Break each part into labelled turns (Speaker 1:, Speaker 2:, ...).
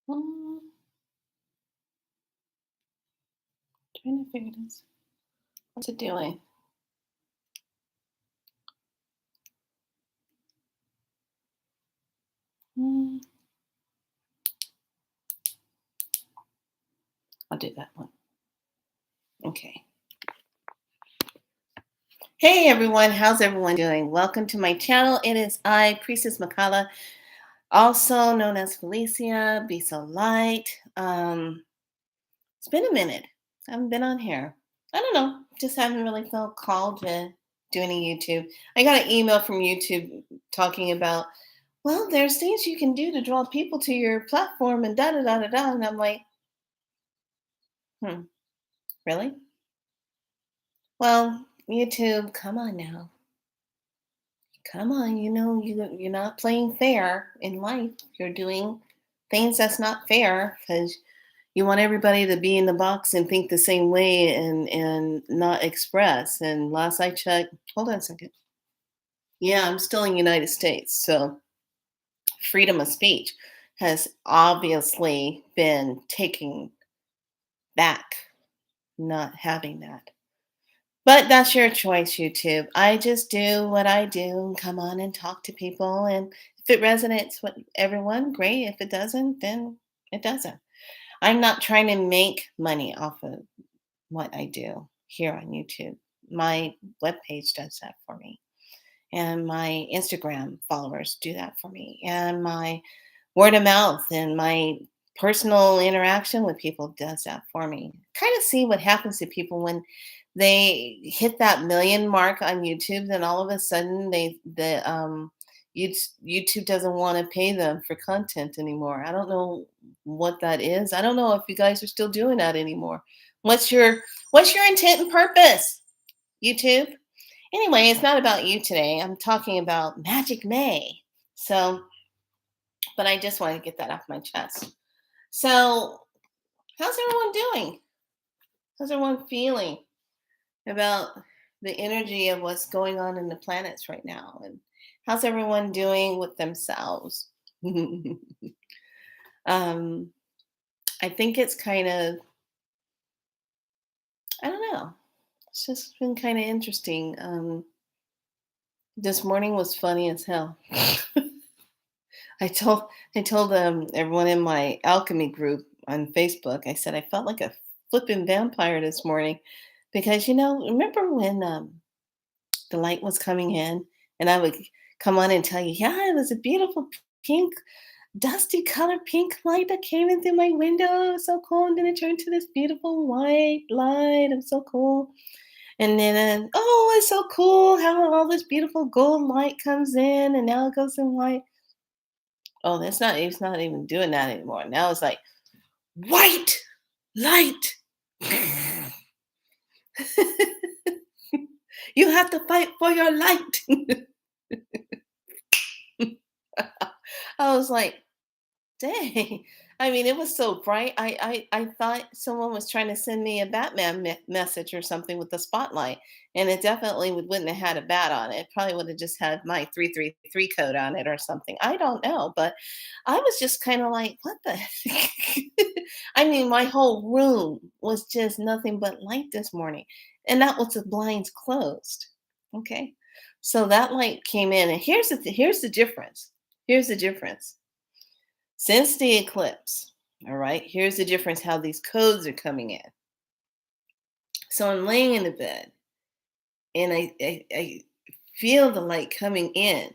Speaker 1: Mm, trying to figure this. What's it doing? Mm, I'll do that one. Okay. Hey everyone, how's everyone doing? Welcome to my channel. It is I, Priestess Makala, also known as Felicia. Be so light. It's been a minute. I haven't been on here. I don't know. Just haven't really felt called to do any YouTube. I got an email from YouTube talking about, well, there's things you can do to draw people to your platform and da da da da da. And I'm like, really? Well, YouTube, come on now. Come on, you're not playing fair in life. You're doing things that's not fair because you want everybody to be in the box and think the same way and not express. And last I checked, hold on a second. Yeah, I'm still in the United States, so freedom of speech has obviously been taken back, not having that. But that's your choice, YouTube. I just do what I do and come on and talk to people. And if it resonates with everyone, great. If it doesn't, then it doesn't. I'm not trying to make money off of what I do here on YouTube. My webpage does that for me. And my Instagram followers do that for me. And my word of mouth and my personal interaction with people does that for me. Kind of see what happens to people when they hit that million mark on YouTube, then all of a sudden YouTube doesn't want to pay them for content anymore. I don't know what that is. I don't know if you guys are still doing that anymore. What's your intent and purpose, YouTube? Anyway, it's not about you today. I'm talking about Magic May. So, but I just want to get that off my chest. So, how's everyone doing? How's everyone feeling about the energy of what's going on in the planets right now? And how's everyone doing with themselves? um, I think it's kind of, I don't know. It's just been kind of interesting. This morning was funny as hell. I told I told everyone in my alchemy group on Facebook. I said I felt like a flipping vampire this morning because remember when the light was coming in and I would come on and tell you, yeah, it was a beautiful pink, dusty color pink light that came in through my window. It was so cool, and then it turned to this beautiful white light. It was so cool. And then, oh, it's so cool how all this beautiful gold light comes in and now it goes in white. Oh, it's not even doing that anymore. Now it's like white light. You have to fight for your light. I was like, dang. I mean, it was so bright. I thought someone was trying to send me a Batman message or something with the spotlight, and it definitely wouldn't have had a bat on it. Probably would have just had my 333 code on it or something. I don't know, but I was just kind of like, what the heck? I mean, my whole room was just nothing but light this morning, and that was the blinds closed. Okay, so that light came in, and here's the difference. Here's the difference since the eclipse. All right, here's the difference how these codes are coming in. So I'm laying in the bed and I feel the light coming in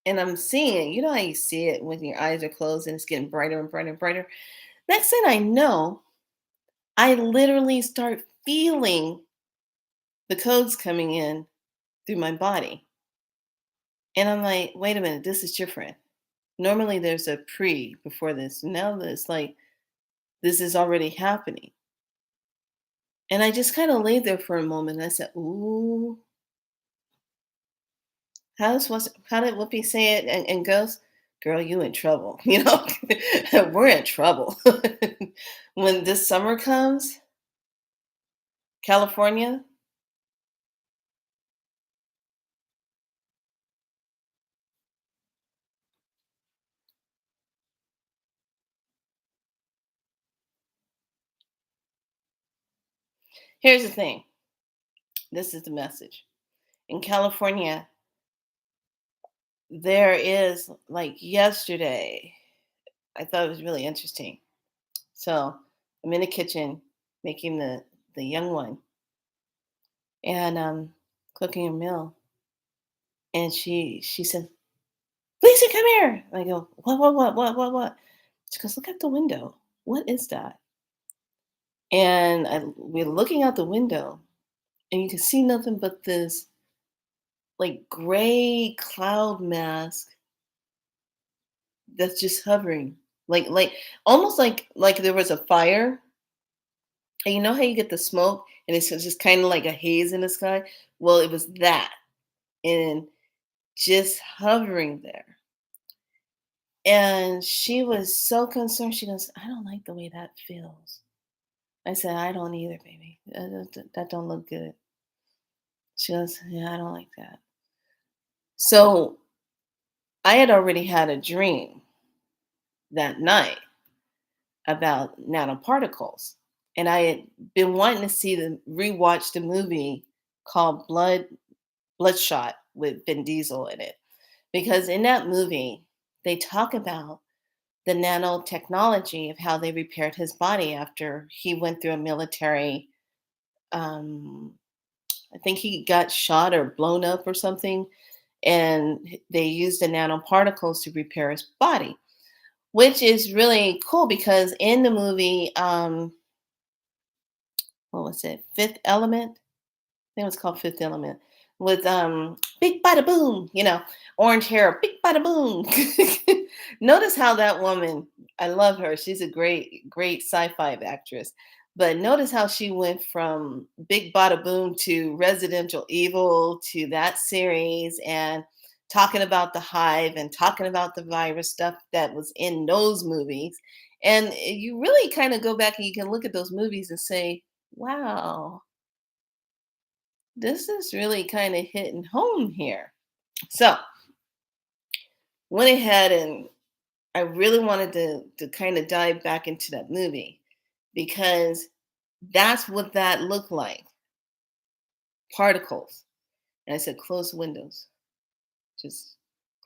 Speaker 1: and I'm seeing it. You know how you see it when your eyes are closed and it's getting brighter and brighter and brighter. Next thing I know, I literally start feeling the codes coming in through my body. And I'm like, wait a minute, this is different. Normally there's a pre before this. Now there's like, this is already happening. And I just kind of laid there for a moment. And I said, "Ooh, how did Whoopi say it?" And goes, "Girl, you in trouble. We're in trouble. When this summer comes, California, Here's the thing. This is the message. In California, there is like yesterday, I thought it was really interesting. So I'm in the kitchen making the young one and cooking a meal. And she said, Lisa, come here. And I go, what? She goes, look out the window. What is that? And we're looking out the window, and you can see nothing but this like gray cloud mask that's just hovering, like almost like there was a fire. And you know how you get the smoke, and it's just kind of like a haze in the sky. Well, it was that, and just hovering there. And she was so concerned. She goes, I don't like the way that feels. I said, I don't either, baby. That don't look good. She goes, yeah, I don't like that. So I had already had a dream that night about nanoparticles. And I had been wanting to see rewatch the movie called Bloodshot with Vin Diesel in it. Because in that movie, they talk about the nanotechnology of how they repaired his body after he went through a military um, I think he got shot or blown up or something, and they used the nanoparticles to repair his body, which is really cool because in the movie, what was it, Fifth Element? I think it was called Fifth Element with Big Bada Boom, orange hair, Big Bada Boom. Notice how that woman, I love her. She's a great sci-fi actress. But notice how she went from Big Bada Boom to Residential Evil to that series and talking about the hive and talking about the virus stuff that was in those movies. And you really kind of go back and you can look at those movies and say, wow, this is really kind of hitting home here. So went ahead and I really wanted to kind of dive back into that movie because that's what that looked like, particles. And I said, close the windows, just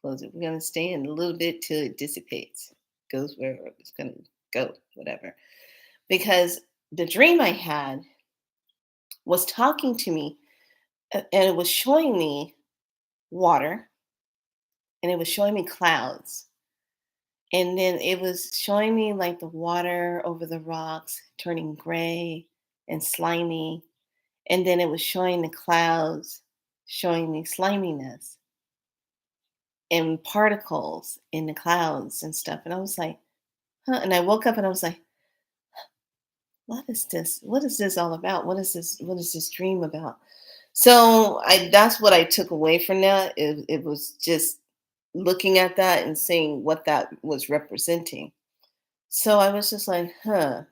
Speaker 1: close it. We're gonna stay in a little bit till it dissipates, goes wherever it's gonna go, whatever. Because the dream I had was talking to me, and it was showing me water, and it was showing me clouds. And then it was showing me like the water over the rocks turning gray and slimy. And then it was showing the clouds, showing me sliminess and particles in the clouds and stuff. And I was like, huh. And I woke up and I was like, what is this? What is this all about? What is this? What is this dream about? So that's what I took away from that. It was just looking at that and seeing what that was representing. So I was just like, huh.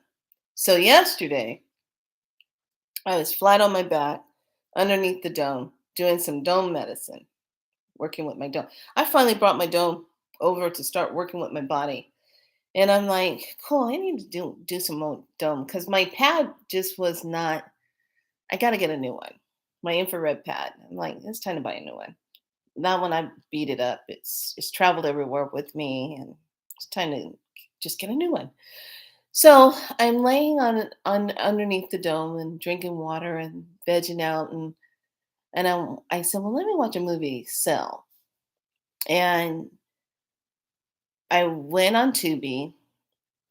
Speaker 1: So yesterday, I was flat on my back underneath the dome doing some dome medicine, working with my dome. I finally brought my dome over to start working with my body. And I'm like, cool, I need to do some more dome because my pad just was not, I got to get a new one. My infrared pad. I'm like, it's time to buy a new one. That one I beat it up. It's traveled everywhere with me and it's time to just get a new one. So I'm laying on underneath the dome and drinking water and vegging out and I said, well, let me watch a movie, Cell. And I went on Tubi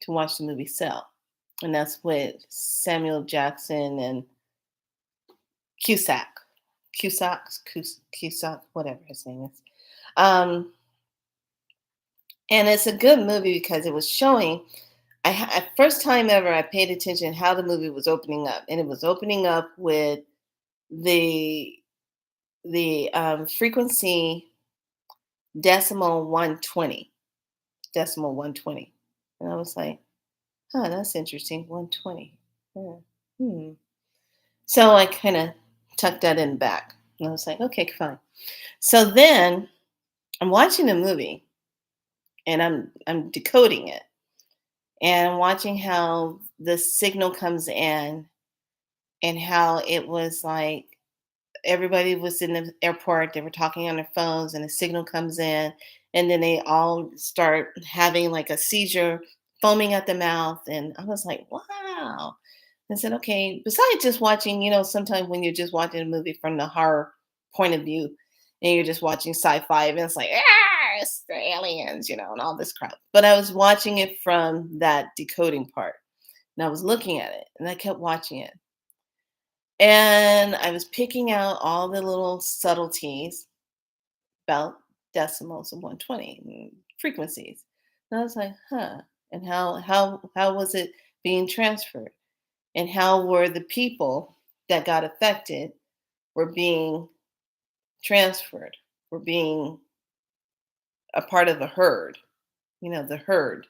Speaker 1: to watch the movie Cell, and that's with Samuel Jackson and Cusack, Cusack, whatever his name is. Um, and it's a good movie because it was showing. First time ever, I paid attention how the movie was opening up, and it was opening up with the frequency decimal 120, decimal 120, and I was like, "Huh, that's interesting, 120." Huh. Hmm. So I kind of tucked that in back, and I was like, "Okay, fine." So then I'm watching the movie, and I'm decoding it, and I'm watching how the signal comes in, and how it was like everybody was in the airport, they were talking on their phones, and a signal comes in, and then they all start having like a seizure, foaming at the mouth. And I was like, wow. I said, okay, besides just watching, sometimes when you're just watching a movie from the horror point of view and you're just watching sci-fi and it's like, it's the aliens, and all this crap. But I was watching it from that decoding part, and I was looking at it and I kept watching it. And I was picking out all the little subtleties about decimals of 120 and frequencies. And I was like, huh. And how was it being transferred? And how were the people that got affected were being transferred, were being a part of the herd, the herd.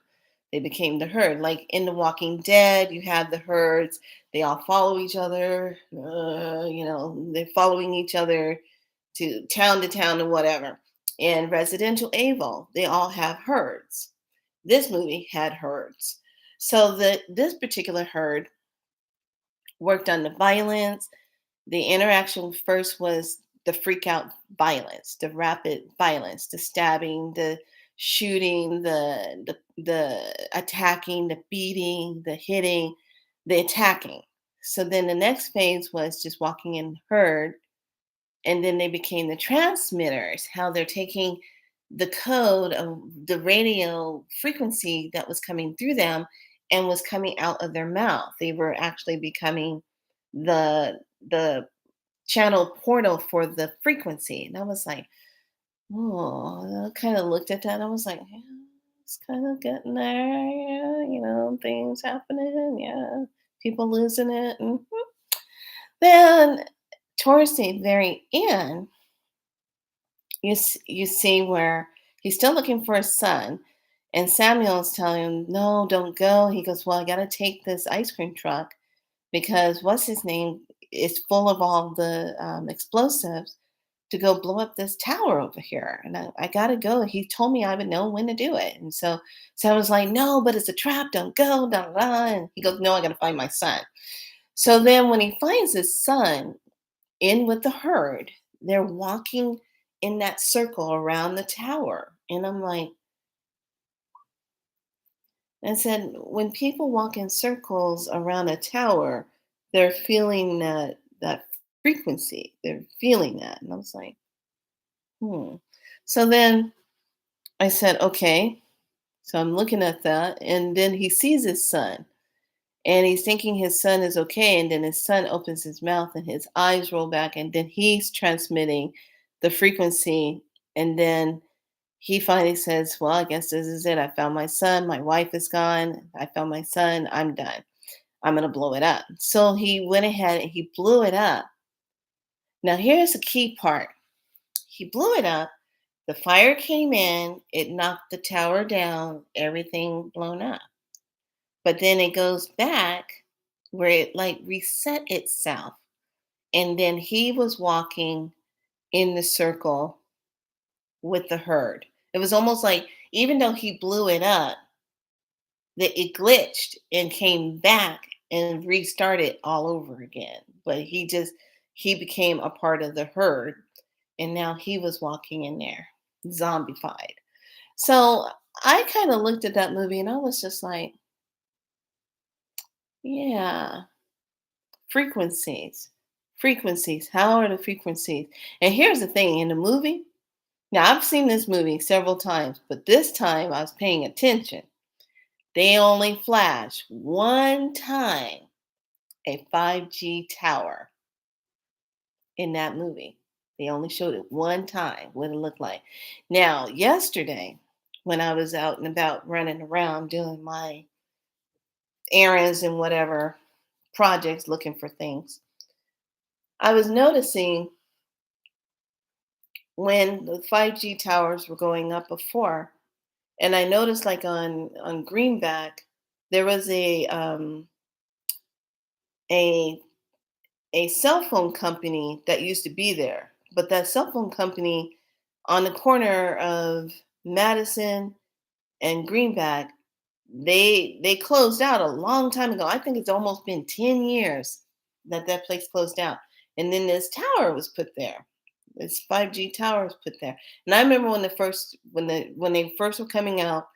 Speaker 1: They became the herd. Like in The Walking Dead, you have the herds. They all follow each other. They're following each other to town and whatever. In Residential Evil, they all have herds. This movie had herds. So this particular herd worked on the violence. The interaction first was the freak out violence, the rapid violence, the stabbing, the shooting, the attacking, the beating, the hitting, the attacking. So then the next phase was just walking in herd, and then they became the transmitters, how they're taking the code of the radio frequency that was coming through them and was coming out of their mouth. They were actually becoming the channel portal for the frequency. And I was like, oh, I kind of looked at that. And I was like, yeah, it's kind of getting there. Yeah, things happening. Yeah, people losing it. And then towards the very end, you see where he's still looking for his son, and Samuel's telling him, "No, don't go." He goes, "Well, I got to take this ice cream truck because what's his name is full of all the explosives to go blow up this tower over here, and I got to go. He told me I would know when to do it." And so I was like, "No, but it's a trap. Don't go." Da, da, da. And he goes, "No, I got to find my son." So then when he finds his son in with the herd, they're walking in that circle around the tower. And I'm like, I said, when people walk in circles around a tower, they're feeling that frequency. They're feeling that. And I was like, hmm. So then I said, okay. So I'm looking at that. And then he sees his son. And he's thinking his son is okay. And then his son opens his mouth and his eyes roll back. And then he's transmitting the frequency. And then he finally says, well, I guess this is it. I found my son. My wife is gone. I found my son. I'm done. I'm going to blow it up. So he went ahead and he blew it up. Now, here's the key part. He blew it up. The fire came in. It knocked the tower down. Everything blown up. But then it goes back where it like reset itself. And then he was walking in the circle with the herd. It was almost like even though he blew it up, that it glitched and came back and restarted all over again. But he became a part of the herd, and now he was walking in there, zombified. So I kind of looked at that movie and I was just like, yeah, frequencies. Frequencies. How are the frequencies? And here's the thing in the movie. Now, I've seen this movie several times, but this time I was paying attention. They only flash one time a 5G tower in that movie. They only showed it one time, what it looked like. Now, yesterday, when I was out and about running around doing my errands and whatever projects looking for things, I was noticing when the 5G towers were going up before, and I noticed like on Greenback, there was a a cell phone company that used to be there, but that cell phone company on the corner of Madison and Greenback, they closed out a long time ago. I think it's almost been 10 years. that place closed down. And then this tower was put there. This 5G tower was put there. And I remember when they first were coming out,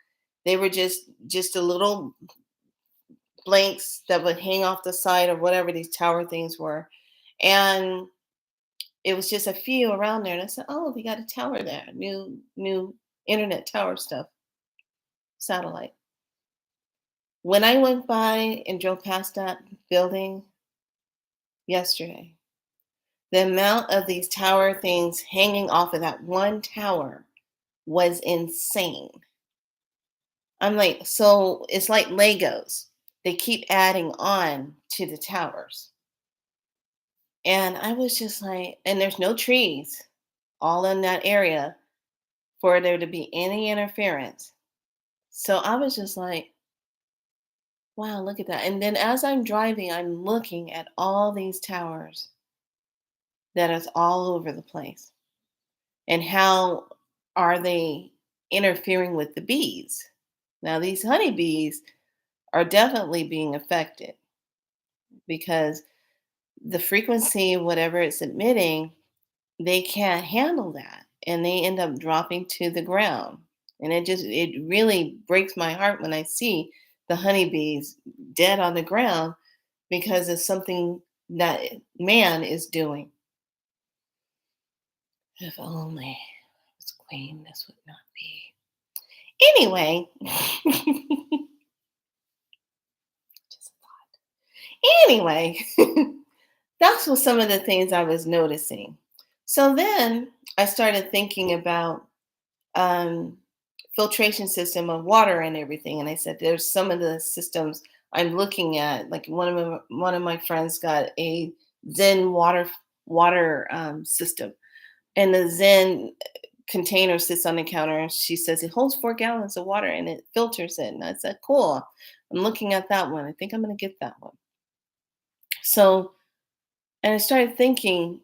Speaker 1: they were just a little blanks that would hang off the side or whatever these tower things were. And it was just a few around there. And I said, "Oh, they got a tower there. New internet tower stuff, satellite." When I went by and drove past that building yesterday, the amount of these tower things hanging off of that one tower was insane. I'm like, so it's like Legos. They keep adding on to the towers. And I was just like, and there's no trees all in that area for there to be any interference. So I was just like, wow, look at that. And then as I'm driving, I'm looking at all these towers that is all over the place. And how are they interfering with the bees? Now, these honeybees are definitely being affected because the frequency, whatever it's emitting, they can't handle that and they end up dropping to the ground. And it really breaks my heart when I see the honeybees dead on the ground because of something that man is doing. If only I was queen, this would not be. Anyway, just a thought. Anyway, that's what some of the things I was noticing. So then I started thinking about um, filtration system of water and everything, and I said there's some of the systems I'm looking at. Like one of my friends got a Zen water system, and the Zen container sits on the counter, and she says it holds 4 gallons of water and it filters it. And I said, cool. I'm looking at that one. I think I'm going to get that one. So, and I started thinking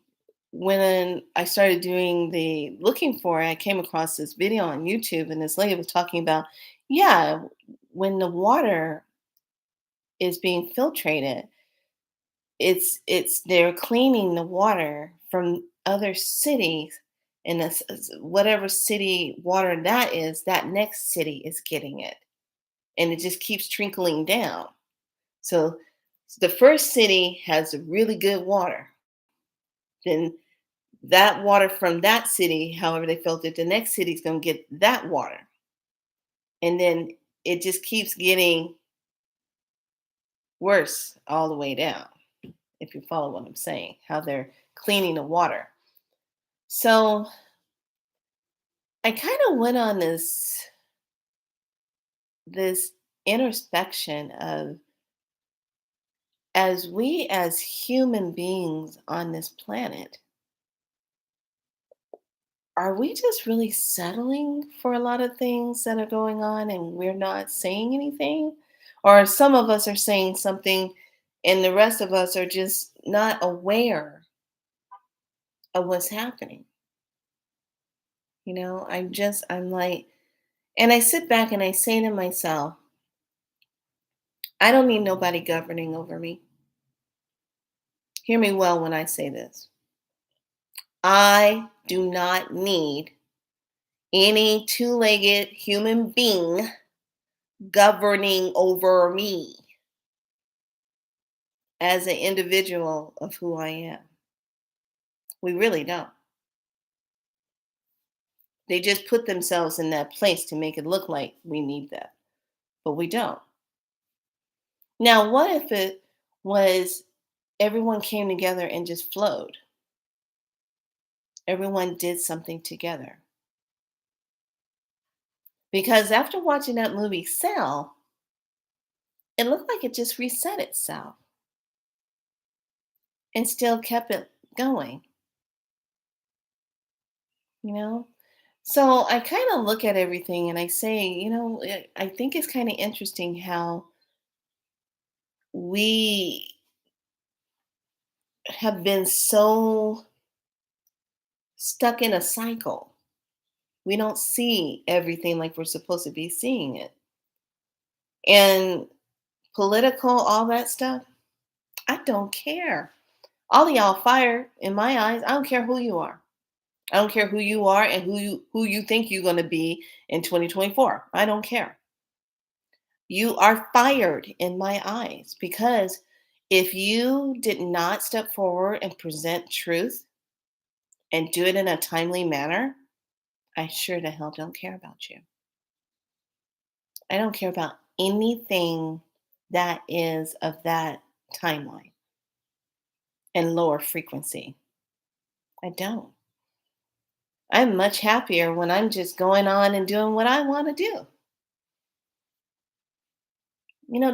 Speaker 1: when I started doing the looking for it, I came across this video on YouTube, and this lady was talking about, yeah, when the water is being filtrated, it's they're cleaning the water from other cities, and whatever city water that is, that next city is getting it, and it just keeps trickling down. So the first city has really good water, then that water from that city, however they filter it, the next city is going to get that water, and then it just keeps getting worse all the way down, if you follow what I'm saying, how they're cleaning the water. So I kind of went on this introspection of, as we as human beings on this planet, are we just really settling for a lot of things that are going on and we're not saying anything? Or some of us are saying something and the rest of us are just not aware of what's happening. I'm like, and I sit back and I say to myself, I don't need nobody governing over me. Hear me well when I say this. I do not need any two legged human being governing over me as an individual of who I am. We really don't. They just put themselves in that place to make it look like we need that, but we don't. Now, what if it was everyone came together and just flowed? Everyone did something together. Because after watching that movie Cell, it looked like it just reset itself and still kept it going, you know? So I kind of look at everything and I say, I think it's kind of interesting how we have been so stuck in a cycle. We don't see everything like we're supposed to be seeing it. And political, all that stuff, I don't care. All of y'all fired in my eyes. I don't care who you are. I don't care who you are and who you think you're going to be in 2024. I don't care. You are fired in my eyes because if you did not step forward and present truth and do it in a timely manner, I sure the hell don't care about you. I don't care about anything that is of that timeline and lower frequency. I don't. I'm much happier when I'm just going on and doing what I want to do.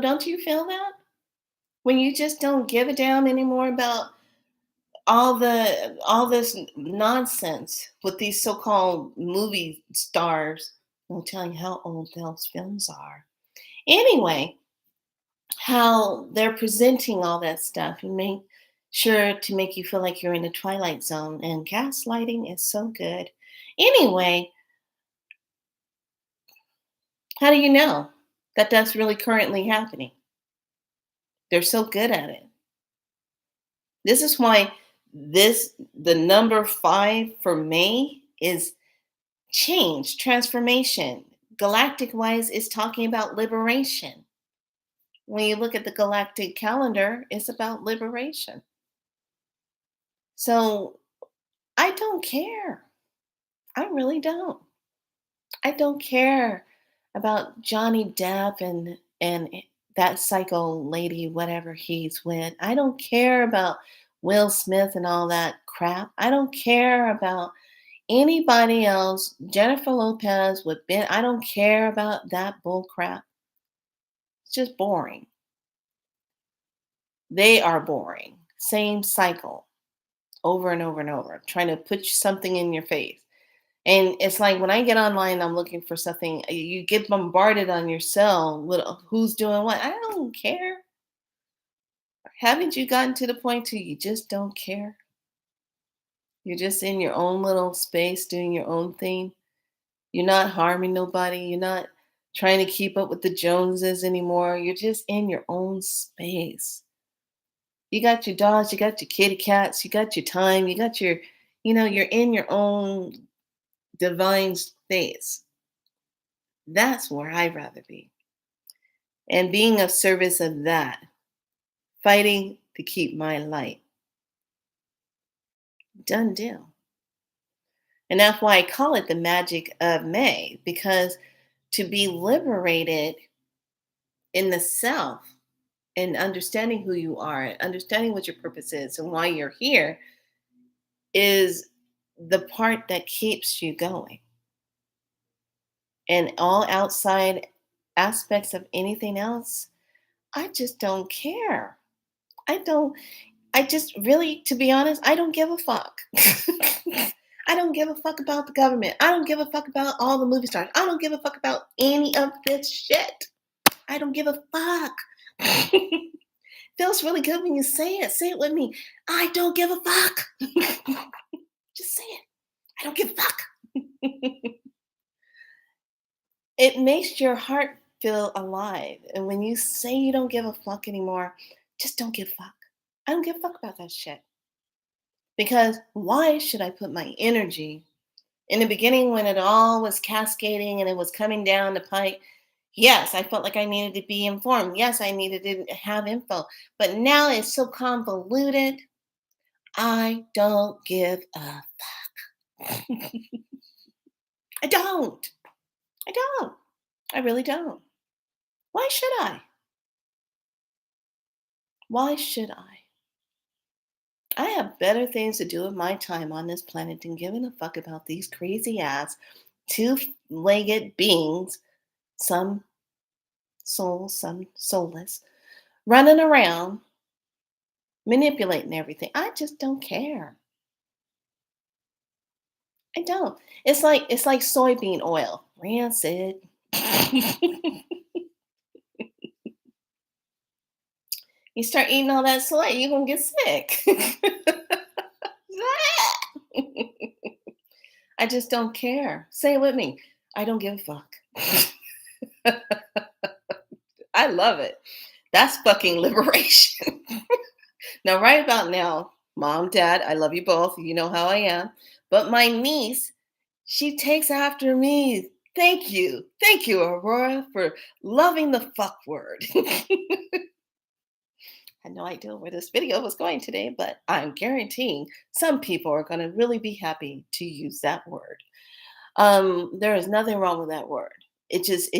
Speaker 1: Don't you feel that? When you just don't give a damn anymore about all this nonsense with these so-called movie stars. I'm telling you how old those films are. Anyway, how they're presenting all that stuff and make sure to make you feel like you're in the twilight zone, and gaslighting is so good. Anyway, how do you know that that's really currently happening? They're so good at it. This is why the number 5 for May is change, transformation. Galactic wise is talking about liberation. When you look at the galactic calendar, it's about liberation. So I don't care. I really don't. I don't care about Johnny Depp and that psycho lady, whatever he's with. I don't care about Will Smith and all that crap. I don't care about anybody else. Jennifer Lopez with Ben. I don't care about that bull crap. It's just boring. They are boring. Same cycle over and over and over, trying to put something in your face. And it's like when I get online, I'm looking for something. You get bombarded on your cell with who's doing what. I don't care. Haven't you gotten to the point to you just don't care? You're just in your own little space doing your own thing. You're not harming nobody. You're not trying to keep up with the Joneses anymore. You're just in your own space. You got your dogs, you got your kitty cats, you got your time, you got you're in your own divine space. That's where I'd rather be. And being of service of that, fighting to keep my light. Done deal. And that's why I call it the magic of May, because to be liberated in the self and understanding who you are, and understanding what your purpose is and why you're here is the part that keeps you going. And all outside aspects of anything else, I just don't care. I don't, I just really, to be honest, I don't give a fuck. I don't give a fuck about the government. I don't give a fuck about all the movie stars. I don't give a fuck about any of this shit. I don't give a fuck. Feels really good when you say it. Say it with me. I don't give a fuck. Just say it. I don't give a fuck. It makes your heart feel alive. And when you say you don't give a fuck anymore, just don't give a fuck. I don't give a fuck about that shit. Because why should I put my energy in the beginning when it all was cascading and it was coming down the pipe? Yes, I felt like I needed to be informed. Yes, I needed to have info. But now it's so convoluted. I don't give a fuck. I don't. I don't. I really don't. Why should I? Why should I? I have better things to do with my time on this planet than giving a fuck about these crazy ass two-legged beings, some souls, some soulless, running around manipulating everything. I just don't care. I don't. It's like soybean oil, rancid. You start eating all that soy, you're gonna get sick. I just don't care. Say it with me. I don't give a fuck. I love it. That's fucking liberation. Now, right about now, mom, dad, I love you both. You know how I am. But my niece, she takes after me. Thank you. Thank you, Aurora, for loving the fuck word. Had no idea where this video was going today, but I'm guaranteeing some people are going to really be happy to use that word. There is nothing wrong with that word. It just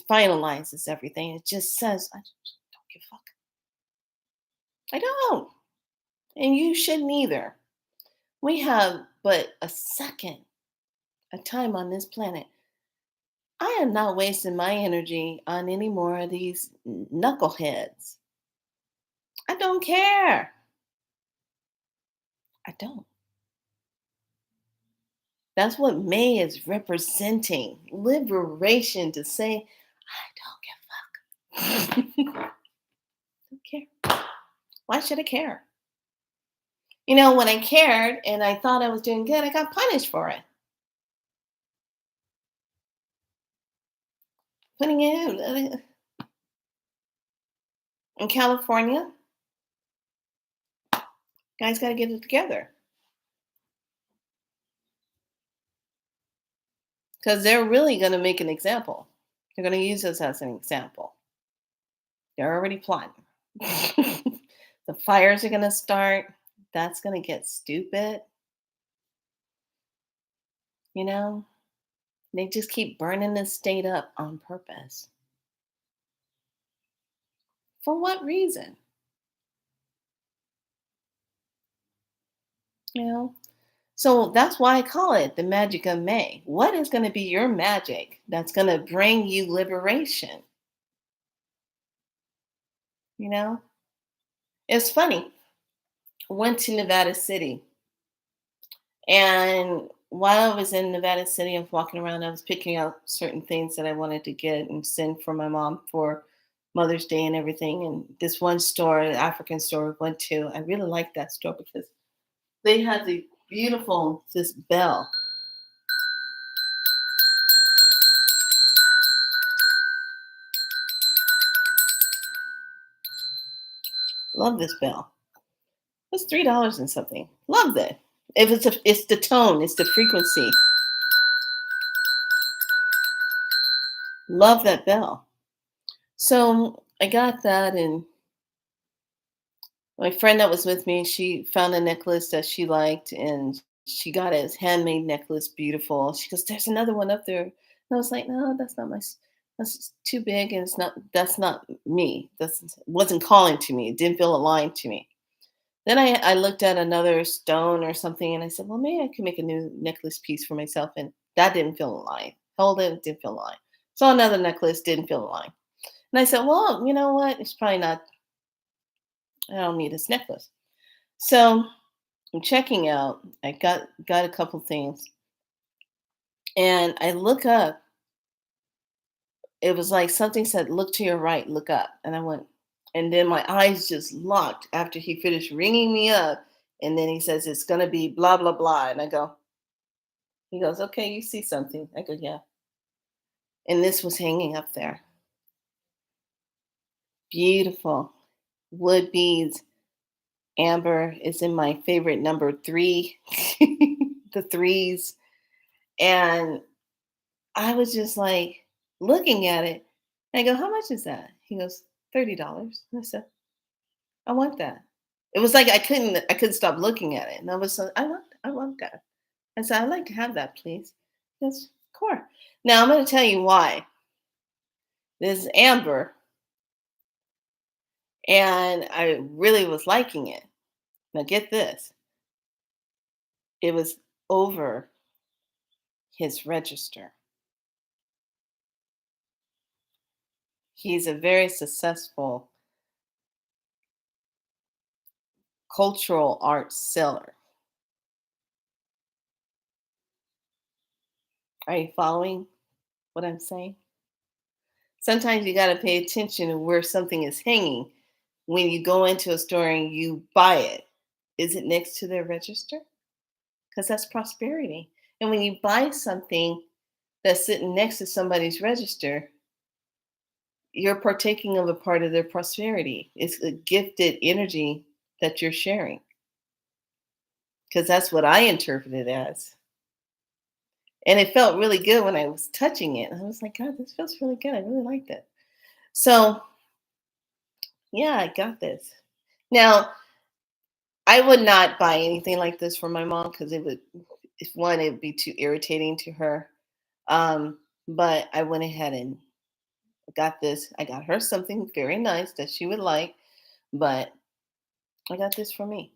Speaker 1: finalizes everything. It just says, I just don't give a fuck. I don't. And you shouldn't either. We have but a second, a time on this planet. I am not wasting my energy on any more of these knuckleheads. I don't care. I don't. That's what May is representing liberation to say, I don't give a fuck. Don't care. Why should I care? When I cared and I thought I was doing good, I got punished for it. Putting it in California, guys got to get it together because they're really going to make an example. They're going to use us as an example. They're already plotting. The fires are going to start. That's going to get stupid. You know, they just keep burning the state up on purpose. For what reason? You know? So that's why I call it the magic of May. What is going to be your magic that's going to bring you liberation? You know? It's funny. I went to Nevada City, and while I was in Nevada City, I was walking around, I was picking out certain things that I wanted to get and send for my mom for Mother's Day and everything. And this one store, an African store we went to, I really liked that store because they had the beautiful this bell. Love this bell. It was $3 and something. Love it. If it's the tone, it's the frequency. Love that bell. So I got that, and my friend that was with me, she found a necklace that she liked, and she got a handmade necklace, beautiful. She goes, "There's another one up there." And I was like, "No, that's not that's too big, and that's not me. That's wasn't calling to me. It didn't feel aligned to me." Then I looked at another stone or something, and I said, "Well, maybe I can make a new necklace piece for myself." And that didn't feel aligned. Held it, didn't feel aligned. Saw another necklace, didn't feel aligned. And I said, "Well, you know what? It's probably not. I don't need this necklace." So I'm checking out. I got a couple things, and I look up. It was like something said, "Look to your right, look up," and I went, and then my eyes just locked after he finished ringing me up, and then he says, "It's gonna be blah blah blah," and I go. He goes, "Okay, you see something?" I go, "Yeah," and this was hanging up there. Beautiful wood beads. Amber is in my favorite number three, the threes, and I was just like looking at it. And I go, "How much is that?" He goes, $30. And I said, "I want that." It was like I couldn't stop looking at it. And I want that. I said, "I'd like to have that, please." He goes, "Of course." Now I'm gonna tell you why. This is amber, and I really was liking it. Now get this. It was over his register. He's a very successful cultural arts seller. Are you following what I'm saying? Sometimes you got to pay attention to where something is hanging when you go into a store and you buy it. Is it next to their register? Because that's prosperity. And when you buy something that's sitting next to somebody's register, you're partaking of a part of their prosperity. It's a gifted energy that you're sharing, because that's what I interpret it as. And it felt really good when I was touching it. I was like, God, this feels really good. I really liked it. So, yeah, I got this. Now, I would not buy anything like this for my mom because it would, if one, it would be too irritating to her. But I went ahead and got this. I got her something very nice that she would like, but I got this for me.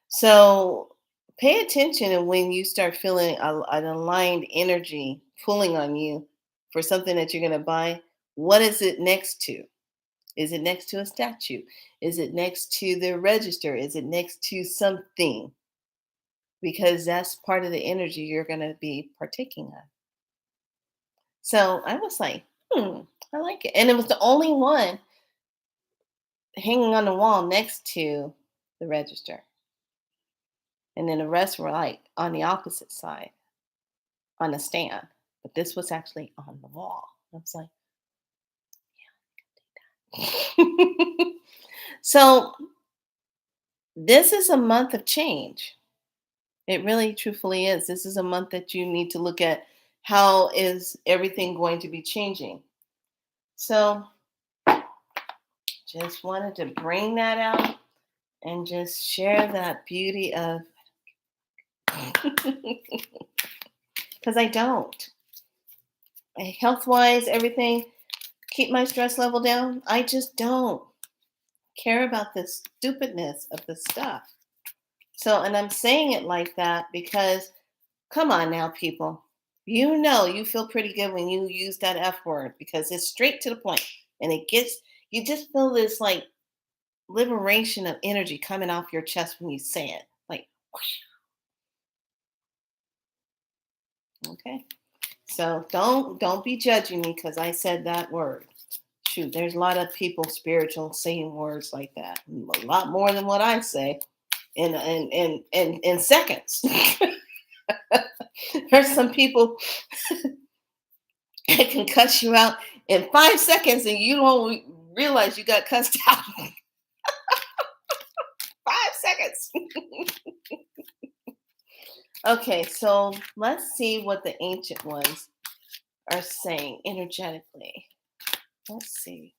Speaker 1: So pay attention, and when you start feeling an aligned energy pulling on you for something that you're going to buy, what is it next to? Is it next to a statue? Is it next to the register? Is it next to something? Because that's part of the energy you're going to be partaking of. So I was like, I like it. And it was the only one hanging on the wall next to the register. And then the rest were like on the opposite side on the stand. But this was actually on the wall. I was like, so this is a month of change. It really truthfully is. This is a month that you need to look at how is everything going to be changing. So just wanted to bring that out and just share that beauty of because I don't. Health wise, everything, keep my stress level down. I just don't care about the stupidness of the stuff. So, and I'm saying it like that because come on now, people. You know, you feel pretty good when you use that F word because it's straight to the point and it gets, you just feel this like liberation of energy coming off your chest when you say it. Like, whoosh. Okay. So don't be judging me because I said that word. Shoot, there's a lot of people spiritual saying words like that. A lot more than what I say in seconds. There's some people that can cut you out in 5 seconds and you don't realize you got cussed out. 5 seconds. Okay, so let's see what the ancient ones are saying energetically. Let's see.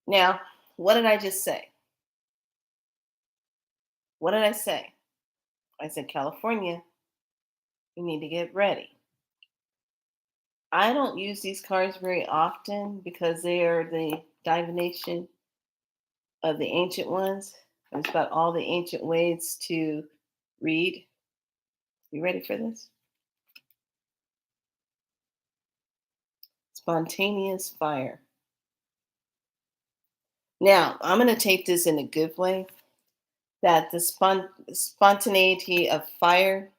Speaker 1: Now, what did I just say? What did I say? I said, California, you need to get ready. I don't use these cards very often because they are the divination of the ancient ones. It's about all the ancient ways to read. You ready for this? Spontaneous fire. Now, I'm going to take this in a good way that the spontaneity of fire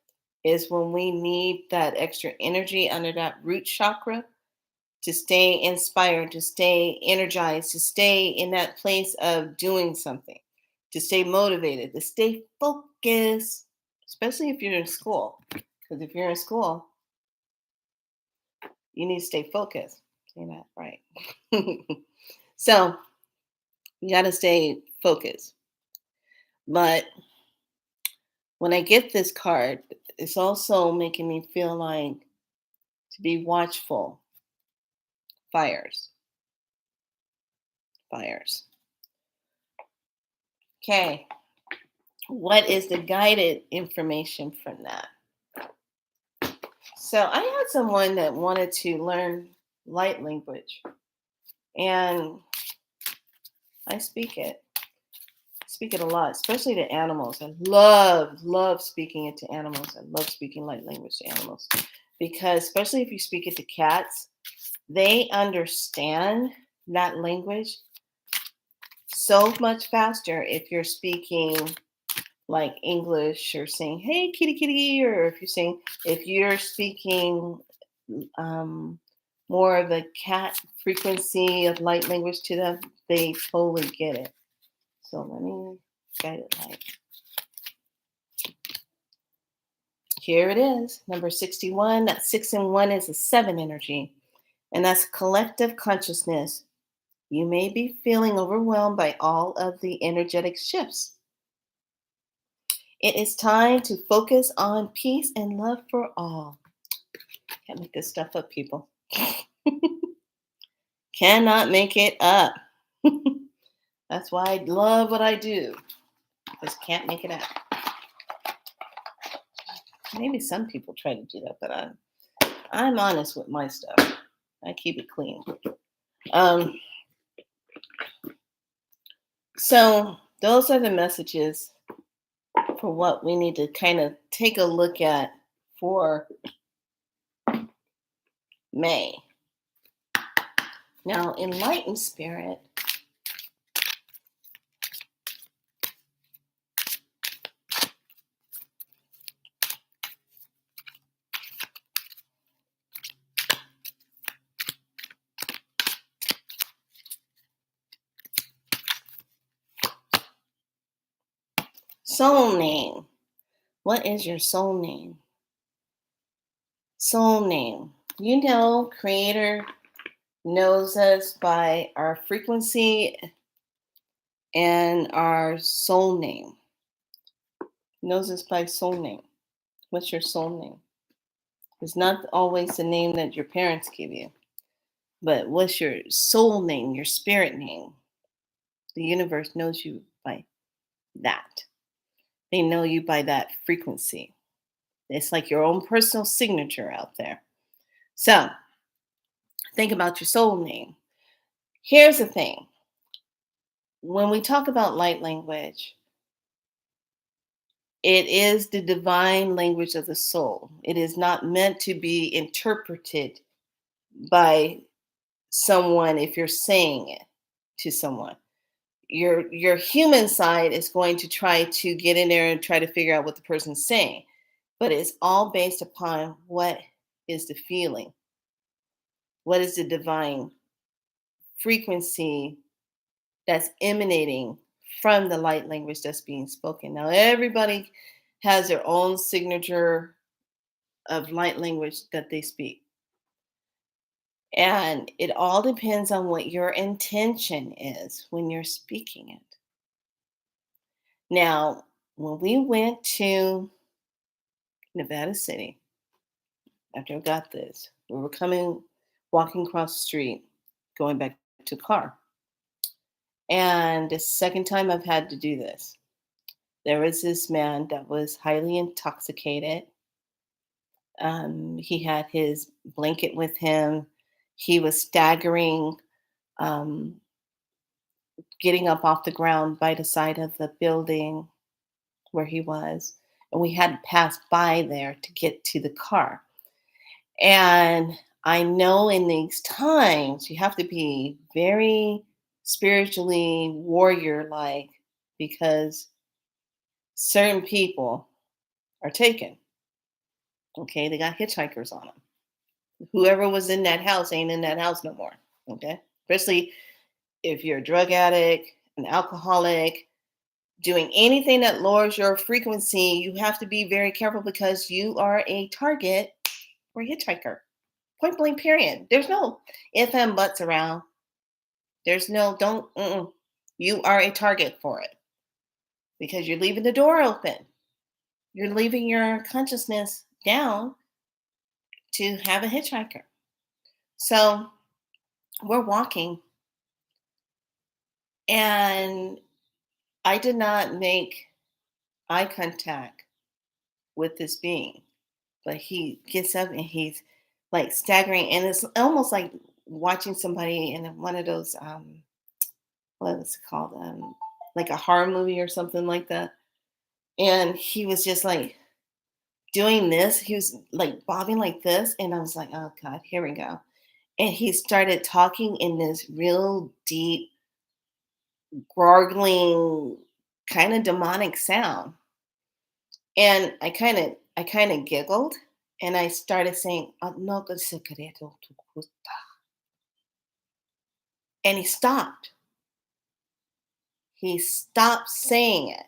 Speaker 1: is when we need that extra energy under that root chakra to stay inspired, to stay energized, to stay in that place of doing something, to stay motivated, to stay focused, especially if you're in school. Because if you're in school, you need to stay focused. Say that right. So you got to stay focused. But when I get this card, it's also making me feel like to be watchful. Fires. Fires. Okay. What is the guided information from that? So I had someone that wanted to learn light language, and I speak it a lot, especially to animals. I love speaking it to animals. I love speaking light language to animals because, especially if you speak it to cats, they understand that language so much faster if you're speaking like English or saying, hey, kitty, kitty, or if you're speaking more of a cat frequency of light language to them, they totally get it. So let me guide it light. Here it is, number 61. That 6 and 1 is a 7 energy, and that's collective consciousness. You may be feeling overwhelmed by all of the energetic shifts. It is time to focus on peace and love for all. Can't make this stuff up, people. Cannot make it up. That's why I love what I do. Just can't make it up. Maybe some people try to do that, but I'm honest with my stuff. I keep it clean. Um, so those are the messages for what we need to kind of take a look at for May. Now, enlightened spirit. Soul name. What is your soul name? Soul name. You know, Creator knows us by our frequency and our soul name. Knows us by soul name. What's your soul name? It's not always the name that your parents give you, but what's your soul name, your spirit name? The universe knows you by that. They know you by that frequency. It's like your own personal signature out there. So think about your soul name. Here's the thing. When we talk about light language, it is the divine language of the soul. It is not meant to be interpreted by someone if you're saying it to someone. Your human side is going to try to get in there and try to figure out what the person's saying, but it's all based upon what is the feeling, what is the divine frequency that's emanating from the light language that's being spoken. Now, everybody has their own signature of light language that they speak. And it all depends on what your intention is when you're speaking it. Now, when we went to Nevada City, after I got this, we were walking across the street, going back to the car. And the second time I've had to do this, there was this man that was highly intoxicated. He had his blanket with him. He was staggering, um, getting up off the ground by the side of the building where he was. And we had to pass by there to get to the car. And I know in these times, you have to be very spiritually warrior like because certain people are taken. Okay, they got hitchhikers on them. Whoever was in that house ain't in that house no more. Okay, especially if you're a drug addict, an alcoholic, doing anything that lowers your frequency, you have to be very careful because you are a target for a hitchhiker. Point blank, period. There's no if and buts around. There's no, don't, you are a target for it because you're leaving the door open. You're leaving your consciousness down to have a hitchhiker. So we're walking, and I did not make eye contact with this being, but he gets up and he's like staggering, and it's almost like watching somebody in one of those what is it called, like a horror movie or something like that. And he was just like doing this. He was like bobbing like this, and I was like, oh God, here we go. And he started talking in this real deep, gargling, kind of demonic sound. And I kind of giggled, and I started saying, "Anoka secreto tu gusta." And he stopped. He stopped saying it.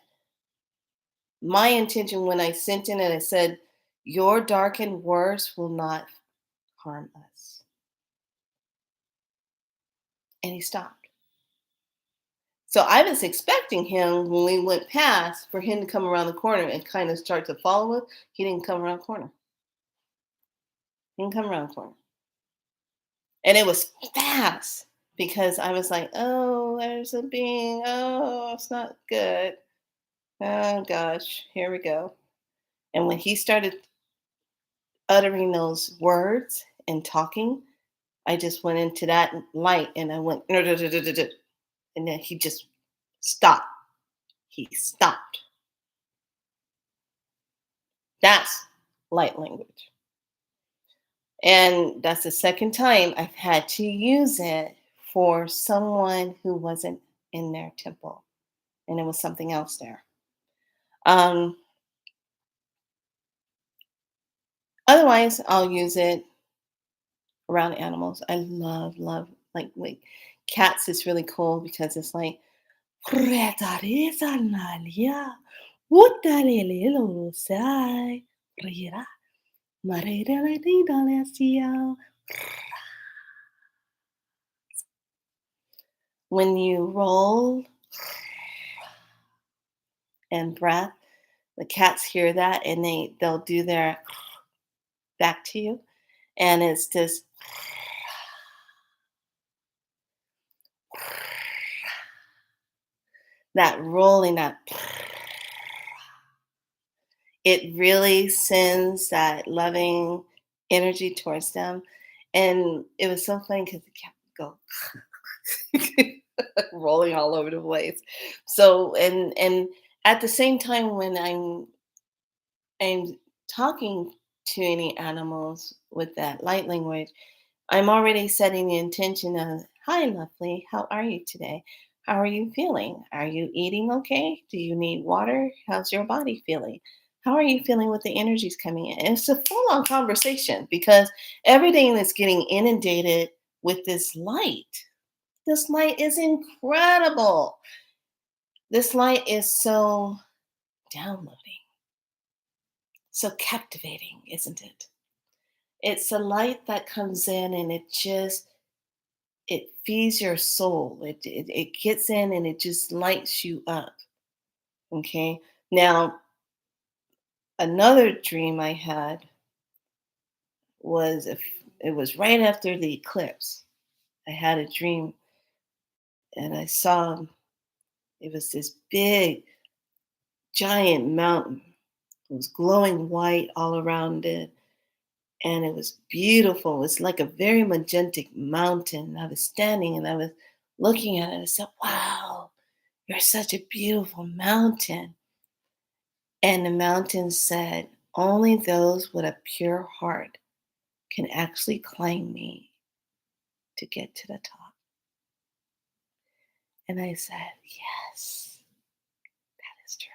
Speaker 1: My intention when I sent in and I said, Your darkened words will not harm us. And he stopped. So I was expecting him when we went past for him to come around the corner and kind of start to follow us. He didn't come around the corner. He didn't come around the corner. And it was fast because I was like, oh, there's a being. Oh, it's not good. Oh gosh, here we go. And when he started uttering those words and talking, I just went into that light and I went, "No, no, no, no, no, no." And then he just stopped. He stopped. That's light language. And that's the second time I've had to use it for someone who wasn't in their temple and it was something else there. Um, Otherwise, I'll use it around animals. I love, like cats is really cool because it's like, "Pretarezanalia, utarelelosai, rira, marerelidalesio." When you roll and breath, the cats hear that and they'll do their back to you. And it's just that rolling, that it really sends that loving energy towards them. And it was so funny because the cat would go rolling all over the place. So and at the same time when I'm talking to any animals with that light language, I'm already setting the intention of, hi, lovely, how are you today? How are you feeling? Are you eating okay? Do you need water? How's your body feeling? How are you feeling with the energies coming in? And it's a full on conversation because everything is getting inundated with this light. This light is incredible. This light is so downloading, so captivating, isn't it? It's a light that comes in and it feeds your soul. It gets in and it just lights you up. Okay. Now, another dream I had was if it was right after the eclipse. I had a dream and I saw it was this big giant mountain. It was glowing white all around it and it was beautiful. It was like a very majestic mountain. I was standing and I was looking at it and I said, wow, you're such a beautiful mountain. And the mountain said, only those with a pure heart can actually climb me to get to the top. And I said, yes, that is true.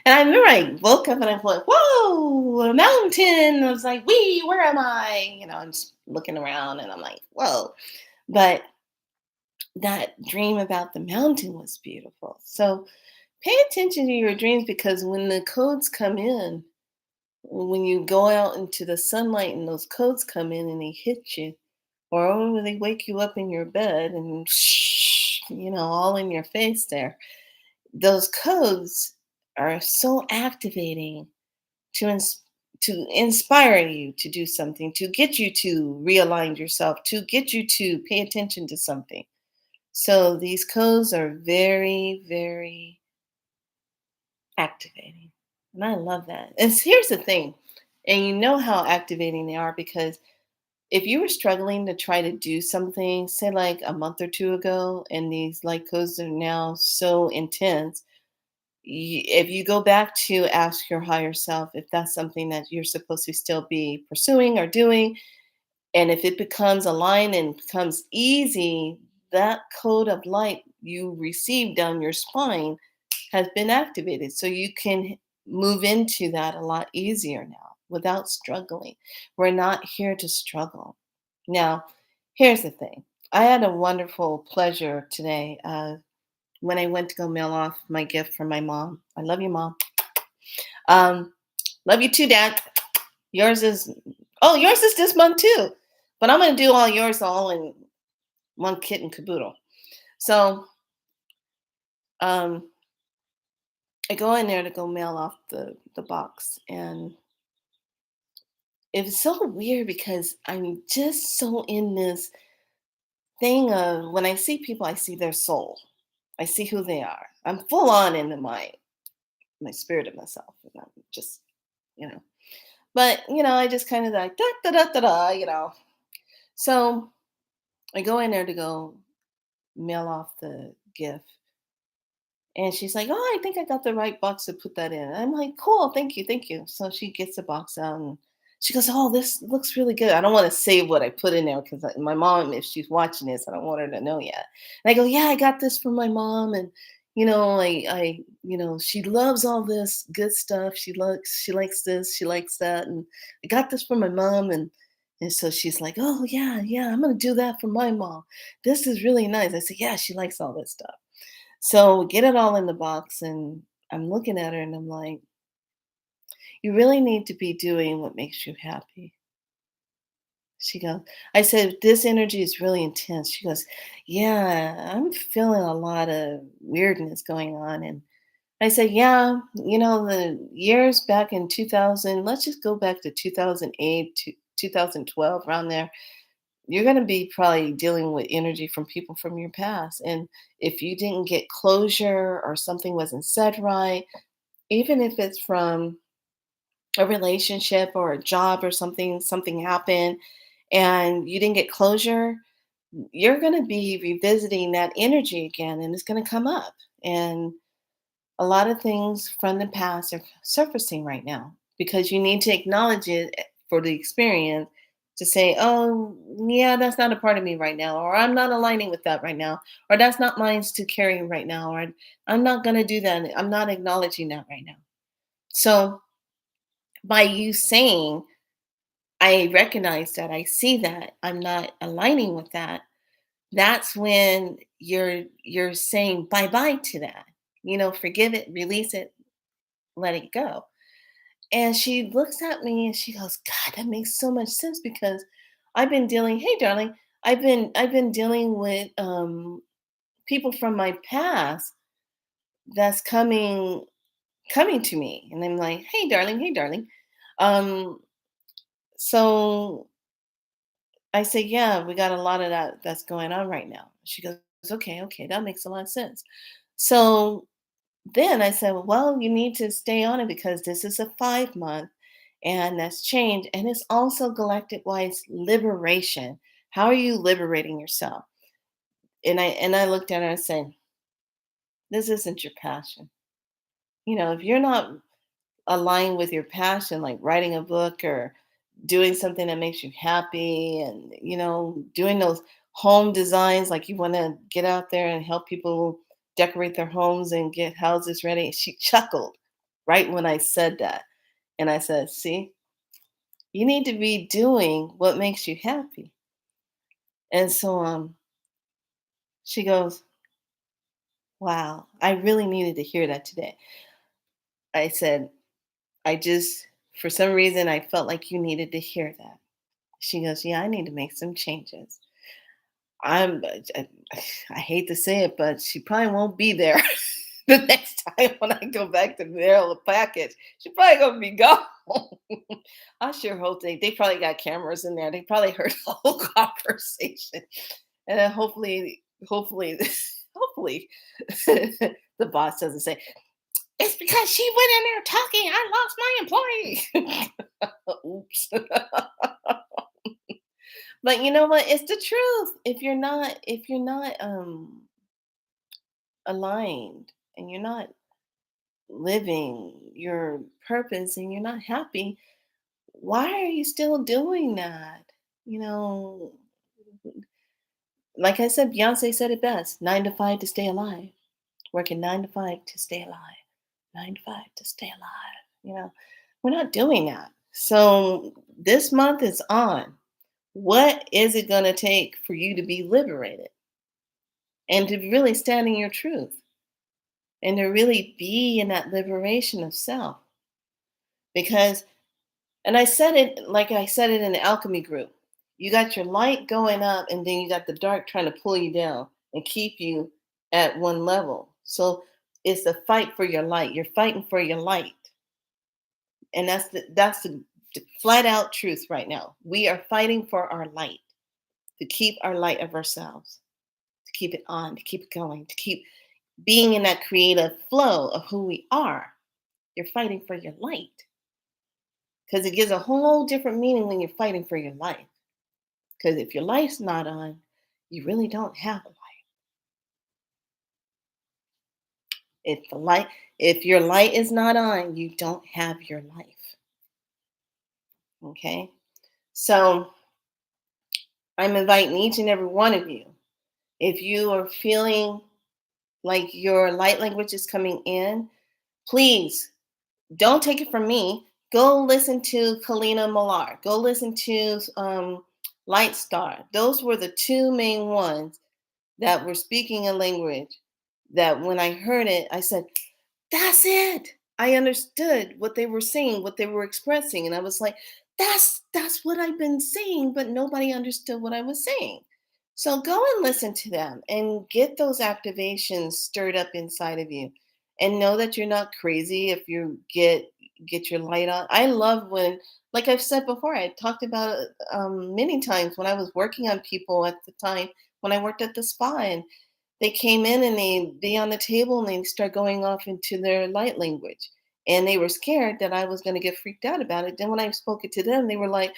Speaker 1: And I remember I woke up and I went, whoa, a mountain. I was like, wee, where am I? I'm just looking around and I'm like, whoa. But that dream about the mountain was beautiful. So pay attention to your dreams because when the codes come in, when you go out into the sunlight and those codes come in and they hit you, or when they wake you up in your bed and all in your face there, those codes are so activating to to inspire you to do something, to get you to realign yourself, to get you to pay attention to something. So these codes are very, very activating. And I love that. And here's the thing, and you know how activating they are because if you were struggling to try to do something, say like a month or two ago, and these light codes are now so intense, if you go back to ask your higher self if that's something that you're supposed to still be pursuing or doing, and if it becomes aligned and becomes easy, that code of light you receive down your spine has been activated. So you can move into that a lot easier now without struggling. We're not here to struggle. Now, here's the thing. I had a wonderful pleasure today when I went to go mail off my gift for my mom. I love you, Mom. Um, Love you too, Dad. Yours is yours is this month too. But I'm gonna do all yours all in one kit and caboodle. So um I go in there to go mail off the box, and it was so weird because I'm just so in this thing of when I see people, I see their soul. I see who they are. I'm full on into my spirit of myself, and I'm just, you know. But I just kind of like da da da da da. So I go in there to go mail off the gift, and she's like, "Oh, I think I got the right box to put that in." And I'm like, "Cool, thank you, thank you." So she gets the box out, and she goes, "Oh, this looks really good." I don't want to say what I put in there because my mom, if she's watching this, I don't want her to know yet. And I go, "Yeah, I got this for my mom, and she loves all this good stuff. She likes this, she likes that, and I got this for my mom." And so she's like, "Oh yeah, yeah, I'm gonna do that for my mom. This is really nice." I said, "Yeah, she likes all this stuff." So we get it all in the box, and I'm looking at her and I'm like, "You really need to be doing what makes you happy." She goes, I said, "This energy is really intense." She goes, "Yeah, I'm feeling a lot of weirdness going on." And I said, "Yeah, the years back in 2000, let's just go back to 2008 to 2012, around there. You're going to be probably dealing with energy from people from your past. And if you didn't get closure or something wasn't said right, even if it's from a relationship or a job or something happened and you didn't get closure, you're going to be revisiting that energy again, and it's going to come up. And a lot of things from the past are surfacing right now because you need to acknowledge it for the experience, to say, "Oh, yeah, that's not a part of me right now," or "I'm not aligning with that right now," or "That's not mine to carry right now," or "I'm not going to do that. I'm not acknowledging that right now." So by you saying, "I recognize that, I see that, I'm not aligning with that," that's when you're saying bye-bye to that. Forgive it, release it, let it go. And she looks at me and she goes, "God, that makes so much sense because I've been dealing, hey darling, I've been dealing with people from my past that's coming to me." And I'm like, "Hey darling, hey darling." Um so I say, "Yeah, we got a lot of that that's going on right now." She goes, "Okay, okay, that makes a lot of sense." So then I said, "Well, you need to stay on it because this is a 5 month, and that's change. And it's also galactic wise liberation. How are you liberating yourself?" And I looked at her and said, "This isn't your passion. If you're not aligned with your passion, like writing a book or doing something that makes you happy, and doing those home designs, like you want to get out there and help people decorate their homes and get houses ready." She chuckled right when I said that. And I said, "See, you need to be doing what makes you happy." And so she goes, "Wow, I really needed to hear that today." I said, "I just, for some reason, I felt like you needed to hear that." She goes, "Yeah, I need to make some changes." I, I hate to say it, but she probably won't be there the next time when I go back to mail a package. She probably gonna be gone. I sure hope they probably got cameras in there. They probably heard the whole conversation, and then hopefully, hopefully, the boss doesn't say, "It's because she went in there talking. I lost my employee." Oops. But you know what? It's the truth. If you're not aligned, and you're not living your purpose, and you're not happy, why are you still doing that? You know, like I said, Beyonce said it best: 9 to 5 to stay alive. Working 9 to 5 to stay alive. 9 to 5 to stay alive. We're not doing that. So this month is on. What is it going to take for you to be liberated and to really stand in your truth and to really be in that liberation of self? because, and I said it like I said it in the alchemy group. You got your light going up, and then you got the dark trying to pull you down and keep you at one level. So it's the fight for your light. You're fighting for your light, and that's the flat out truth right now. We are fighting for our light, to keep our light of ourselves, to keep it on, to keep it going, to keep being in that creative flow of who we are. You're fighting for your light, because it gives a whole different meaning when you're fighting for your life. Because if your light's not on, you really don't have a light. If the light, if your light is not on, you don't have your life. Okay. So I'm inviting each and every one of you. If you are feeling like your light language is coming in, please don't take it from me. Go listen to Kalina Millar. Go listen to Light Star. Those were the two main ones that were speaking a language that when I heard it, I said, that's it. I understood what they were saying, what they were expressing. And I was like, that's what I've been saying, but nobody understood what I was saying. So go and listen to them and get those activations stirred up inside of you. And know that you're not crazy if you get your light on. I love when, like I've said before, I talked about it many times when I was working on people at the time when I worked at the spa, and they came in and they'd be on the table and they'd start going off into their light language. And they were scared that I was going to get freaked out about it. Then when I spoke it to them, they were like,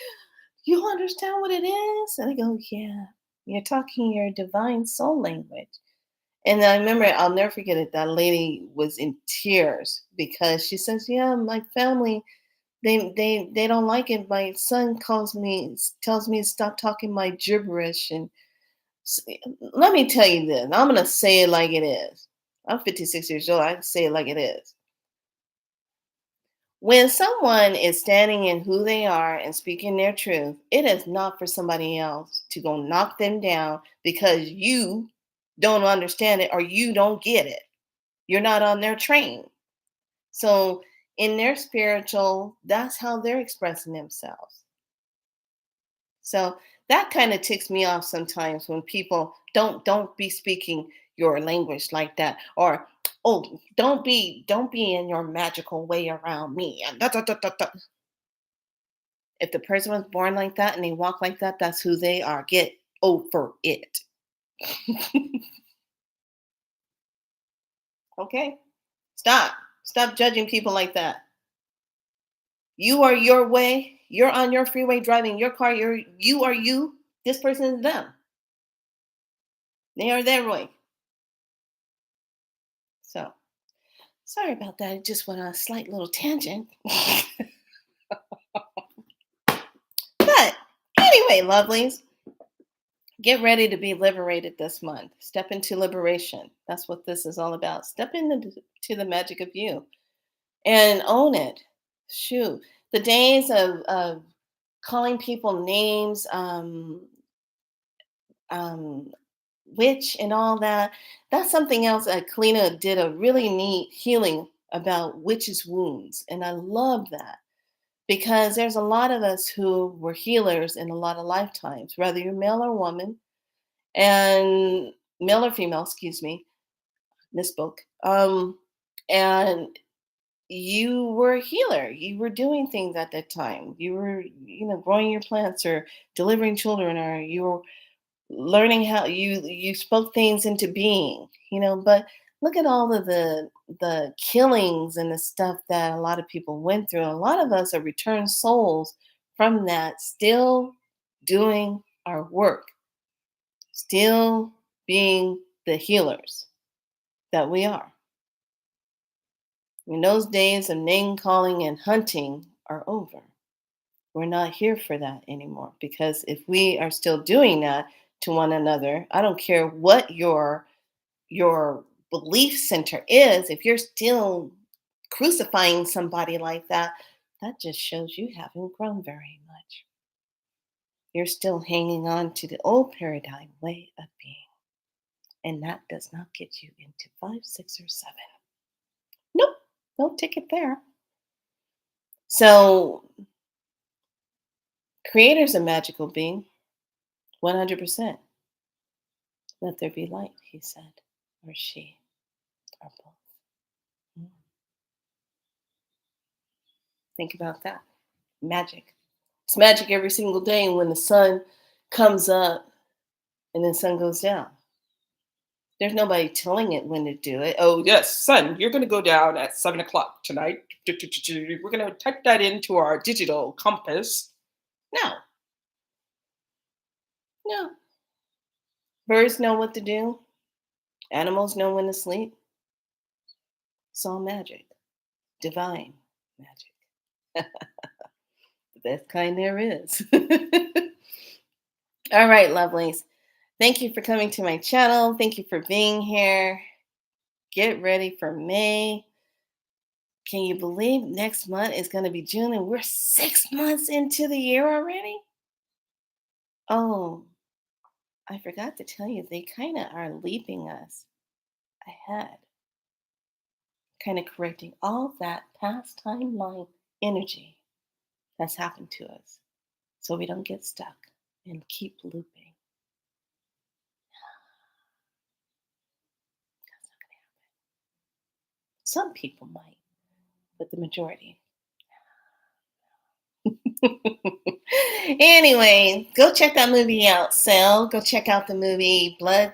Speaker 1: you understand what it is? And I go, yeah, you're talking your divine soul language. And I remember, I'll never forget it. That lady was in tears because she says, yeah, my family, they don't like it. My son tells me to stop talking my gibberish. And S- let me tell you this. I'm going to say it like it is. I'm 56 years old. I can say it like it is. When someone is standing in who they are and speaking their truth, it is not for somebody else to go knock them down because you don't understand it or you don't get it. You're not on their train. So, in their spiritual, that's how they're expressing themselves. So that kind of ticks me off sometimes when people don't be speaking your language like that, or oh, don't be in your magical way around me. And da, da, da, da, da. If the person was born like that and they walk like that, that's who they are. Get over it. Okay? Stop judging people like that. You are your way. You're on your freeway driving your car. You are you. This person is them. They are their way. So sorry about that. I just went on a slight little tangent. But anyway, lovelies, get ready to be liberated this month. Step into liberation. That's what this is all about. Step into the magic of you and own it. Shoot. The days of calling people names, um, witch and all that, that's something else that Kalina did a really neat healing about witches' wounds. And I love that. Because there's a lot of us who were healers in a lot of lifetimes, whether you're male or woman, and male or female, excuse me, misspoke. And you were a healer. You were doing things at that time. You were, growing your plants or delivering children, or you were learning how you spoke things into being, but look at all of the killings and the stuff that a lot of people went through. A lot of us are returned souls from that, still doing our work, still being the healers that we are. And those days of name calling and hunting are over. We're not here for that anymore, because if we are still doing that to one another, I don't care what your belief center is, if you're still crucifying somebody like that, that just shows you haven't grown very much. You're still hanging on to the old paradigm way of being. And that does not get you into 5, 6, or 7. Nope, no ticket there. So, creator's a magical being, 100%. Let there be light, he said, or she, or both. Mm. Think about that. Magic. It's magic every single day when the sun comes up and then sun goes down. There's nobody telling it when to do it. Oh, yes, sun, you're going to go down at 7 o'clock tonight. We're going to type that into our digital compass. No, no. Birds know what to do, animals know when to sleep. It's all magic, divine magic. The best kind there is. All right, lovelies. Thank you for coming to my channel. Thank you for being here. Get ready for May. Can you believe next month is going to be June and we're 6 months into the year already? Oh, I forgot to tell you, they kind of are leaping us ahead, kind of correcting all that past timeline energy that's happened to us so we don't get stuck and keep looping. That's not going to happen. Some people might, but the majority. Anyway, go check that movie out, Sel. Go check out the movie Blood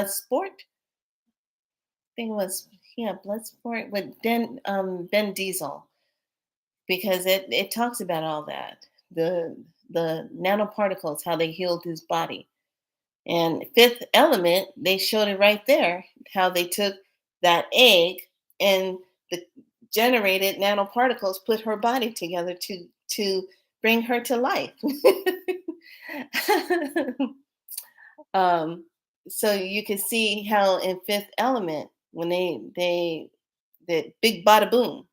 Speaker 1: Sport. I think it was, yeah, Blood Sport with Ben Diesel, because it talks about all that, the nanoparticles, how they healed his body. And Fifth Element, they showed it right there, how they took that egg and the generated nanoparticles, put her body together to bring her to life. um, so you can see how in Fifth Element, when they the big bada boom.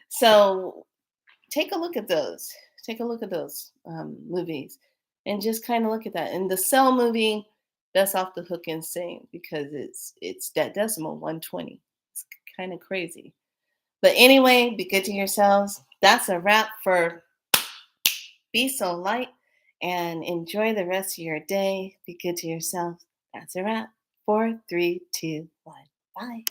Speaker 1: So take a look at those. Take a look at those movies, and just kind of look at that. And the Cell movie, that's off the hook insane because it's that decimal 120. It's kind of crazy. But anyway, be good to yourselves. That's a wrap for Be So Light, and enjoy the rest of your day. Be good to yourself. That's a wrap. 4, 3, 2, 1. Bye.